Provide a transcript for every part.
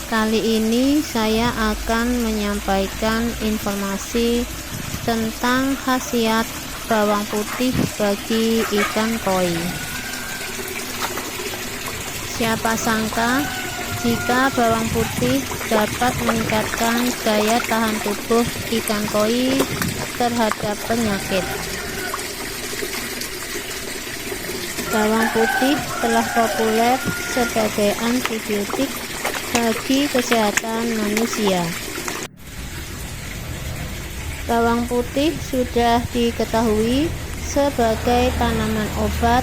Kali ini saya akan menyampaikan informasi tentang khasiat bawang putih bagi ikan koi. Siapa sangka jika bawang putih dapat meningkatkan daya tahan tubuh ikan koi terhadap penyakit. Bawang putih telah populer sebagai antibiotik bagi kesehatan manusia. Bawang putih sudah diketahui sebagai tanaman obat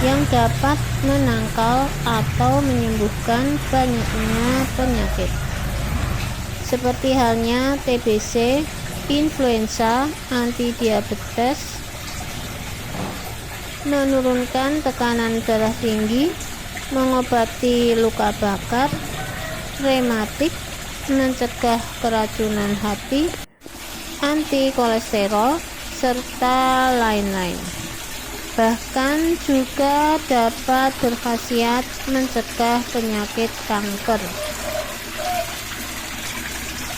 yang dapat menangkal atau menyembuhkan banyaknya penyakit, seperti halnya TBC, influenza, antidiabetes, menurunkan tekanan darah tinggi, mengobati luka bakar, rematik, mencegah keracunan hati, anti kolesterol, serta lain-lain. Bahkan juga dapat berkhasiat mencegah penyakit kanker.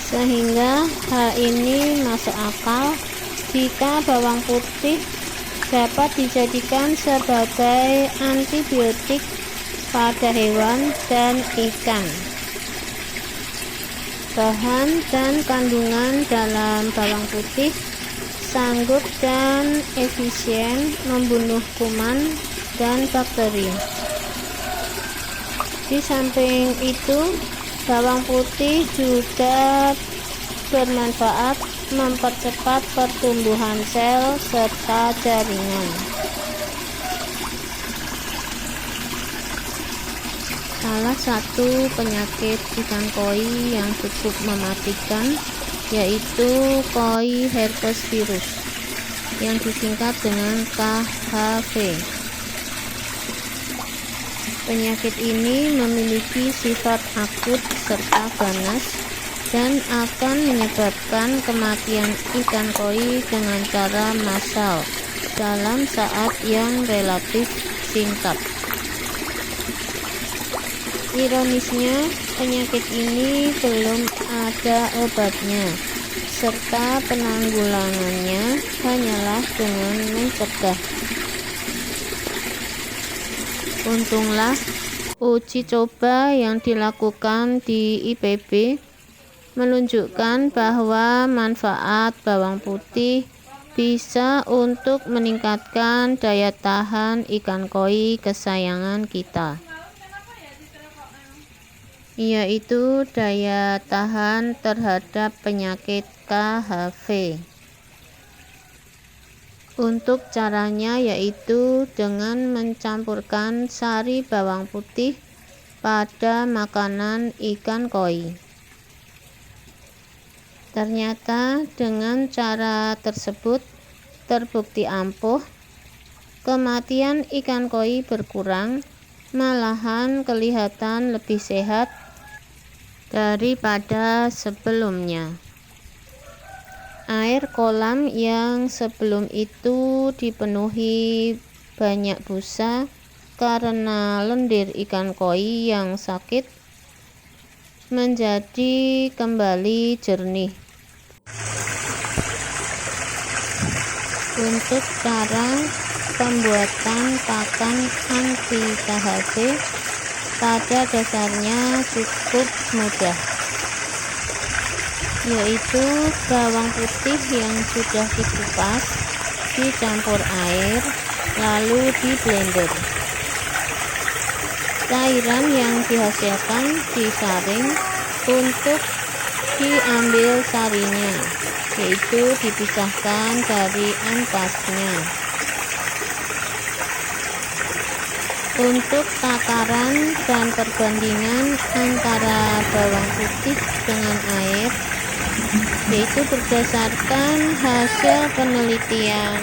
Sehingga hal ini masuk akal jika bawang putih dapat dijadikan sebagai antibiotik pada hewan dan ikan. Bahan dan kandungan dalam bawang putih sanggup dan efisien membunuh kuman dan bakteri. Di samping itu, bawang putih juga bermanfaat mempercepat pertumbuhan sel serta jaringan. Salah satu penyakit ikan koi yang cukup mematikan yaitu koi herpes virus yang disingkat dengan KHV. Penyakit ini memiliki sifat akut serta ganas dan akan menyebabkan kematian ikan koi dengan cara massal dalam saat yang relatif singkat. Ironisnya, penyakit ini belum ada obatnya, serta penanggulangannya hanyalah dengan mencegah. Untunglah, uji coba yang dilakukan di IPB menunjukkan bahwa manfaat bawang putih bisa untuk meningkatkan daya tahan ikan koi kesayangan kita, yaitu daya tahan terhadap penyakit KHV. Untuk caranya yaitu dengan mencampurkan sari bawang putih pada makanan ikan koi. Ternyata dengan cara tersebut terbukti ampuh, kematian ikan koi berkurang, malahan kelihatan lebih sehat daripada sebelumnya. Air kolam yang sebelum itu dipenuhi banyak busa karena lendir ikan koi yang sakit menjadi kembali jernih. Untuk cara pembuatan pakan anti KHV pada dasarnya cukup mudah, yaitu bawang putih yang sudah dikupas dicampur air lalu di blender. Cairan yang dihasilkan disaring untuk diambil sarinya, yaitu dipisahkan dari ampasnya. Untuk takaran dan perbandingan antara bawang putih dengan air, yaitu berdasarkan hasil penelitian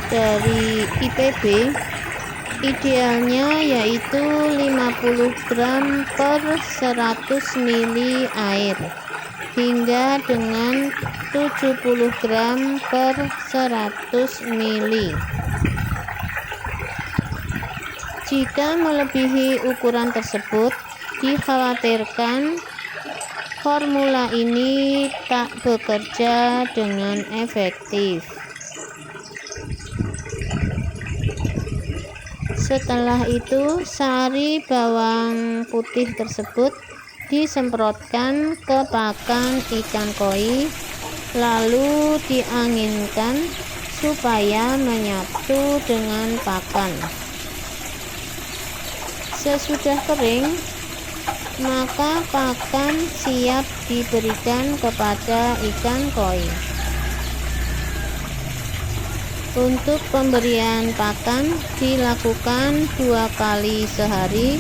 dari IPB, idealnya yaitu 50 gram per 100 ml air hingga dengan 70 gram per 100 ml. Jika melebihi ukuran tersebut, dikhawatirkan formula ini tak bekerja dengan efektif. Setelah itu, sari bawang putih tersebut disemprotkan ke pakan ikan koi, lalu dianginkan supaya menyatu dengan pakan. Sesudah kering, maka pakan siap diberikan kepada ikan koi. Untuk pemberian pakan dilakukan 2 kali sehari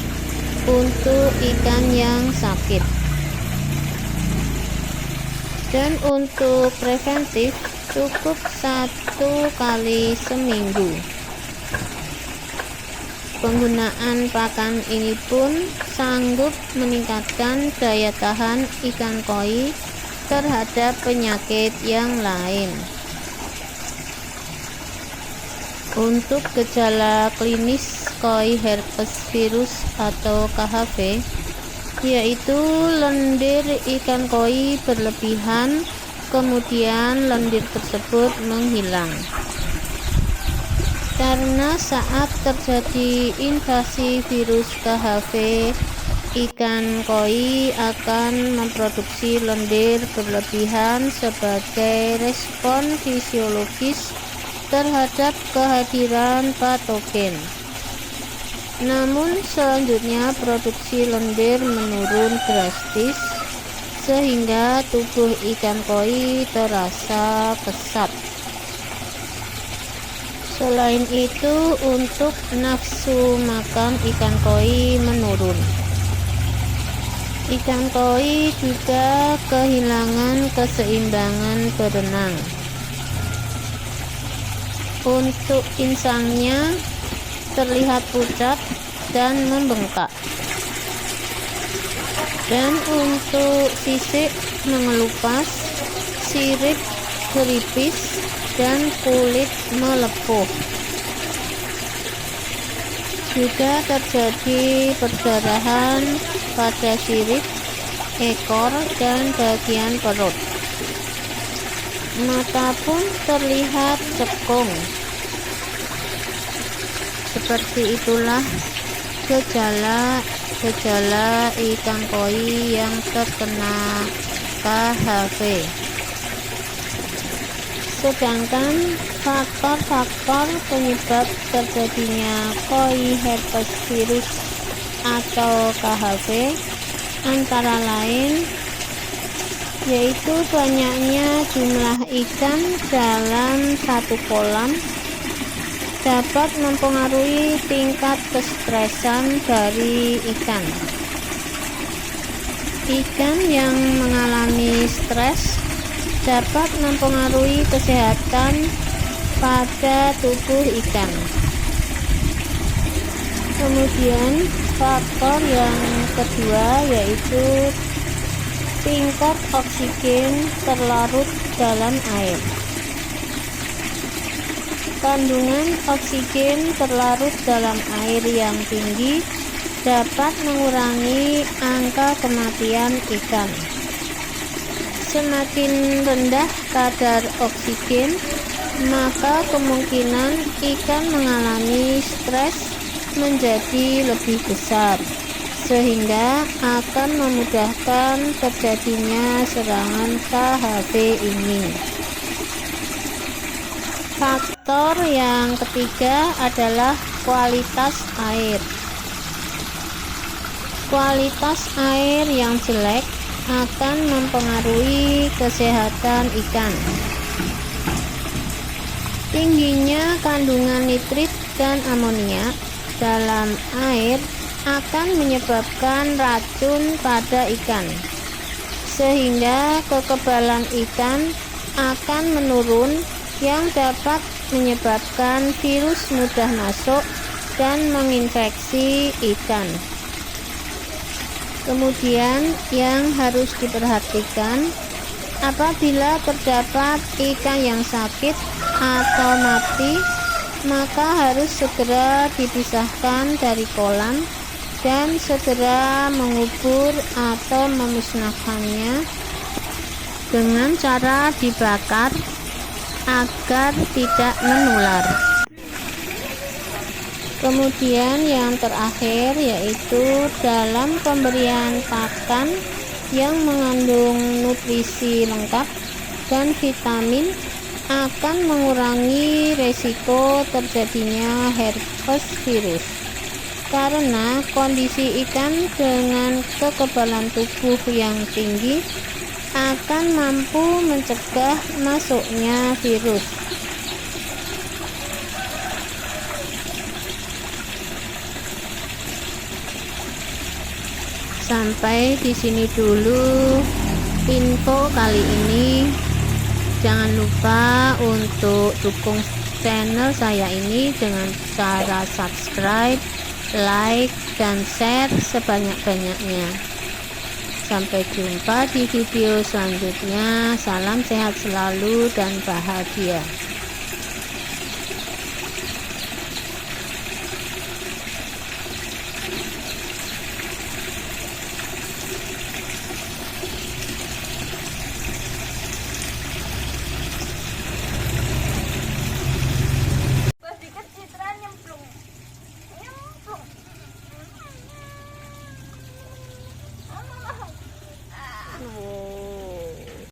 untuk ikan yang sakit. Dan untuk preventif cukup 1 kali seminggu. Penggunaan pakan ini pun sanggup meningkatkan daya tahan ikan koi terhadap penyakit yang lain. Untuk gejala klinis koi herpes virus atau KHV, yaitu lendir ikan koi berlebihan, kemudian lendir tersebut menghilang. Karena saat terjadi invasi virus KHV, ikan koi akan memproduksi lendir berlebihan sebagai respon fisiologis terhadap kehadiran patogen. Namun selanjutnya produksi lendir menurun drastis sehingga tubuh ikan koi terasa kesat. Selain itu, untuk nafsu makan ikan koi menurun. Ikan koi juga kehilangan keseimbangan berenang. Untuk insangnya terlihat pucat dan membengkak. Dan untuk sisik mengelupas, sirip keripis, dan kulit melepuh. Juga terjadi perdarahan pada sirip, ekor, dan bagian perut. Mata pun terlihat cekung. Seperti itulah gejala ikan koi yang terkena KHV. Sedangkan faktor-faktor penyebab terjadinya koi herpes virus atau KHV antara lain yaitu banyaknya jumlah ikan dalam satu kolam dapat mempengaruhi tingkat kestresan dari ikan. Ikan yang mengalami stres dapat mempengaruhi kesehatan pada tubuh ikan. Kemudian faktor yang kedua yaitu tingkat oksigen terlarut dalam air. Kandungan oksigen terlarut dalam air yang tinggi dapat mengurangi angka kematian ikan. Semakin rendah kadar oksigen, maka kemungkinan ikan mengalami stres menjadi lebih besar, sehingga akan memudahkan terjadinya serangan KHV ini. Faktor yang ketiga adalah kualitas air. Kualitas air yang jelek akan mempengaruhi kesehatan ikan. Tingginya kandungan nitrit dan amonia dalam air akan menyebabkan racun pada ikan, sehingga kekebalan ikan akan menurun yang dapat menyebabkan virus mudah masuk dan menginfeksi ikan. Kemudian yang harus diperhatikan, apabila terdapat ikan yang sakit atau mati, maka harus segera dipisahkan dari kolam dan segera mengubur atau memusnahkannya dengan cara dibakar agar tidak menular. Kemudian yang terakhir yaitu dalam pemberian pakan yang mengandung nutrisi lengkap dan vitamin akan mengurangi resiko terjadinya herpes virus, karena kondisi ikan dengan kekebalan tubuh yang tinggi akan mampu mencegah masuknya virus. Sampai di sini dulu info kali ini. Jangan lupa untuk dukung channel saya ini dengan cara subscribe, like, dan share sebanyak-banyaknya. Sampai jumpa di video selanjutnya. Salam sehat selalu dan bahagia.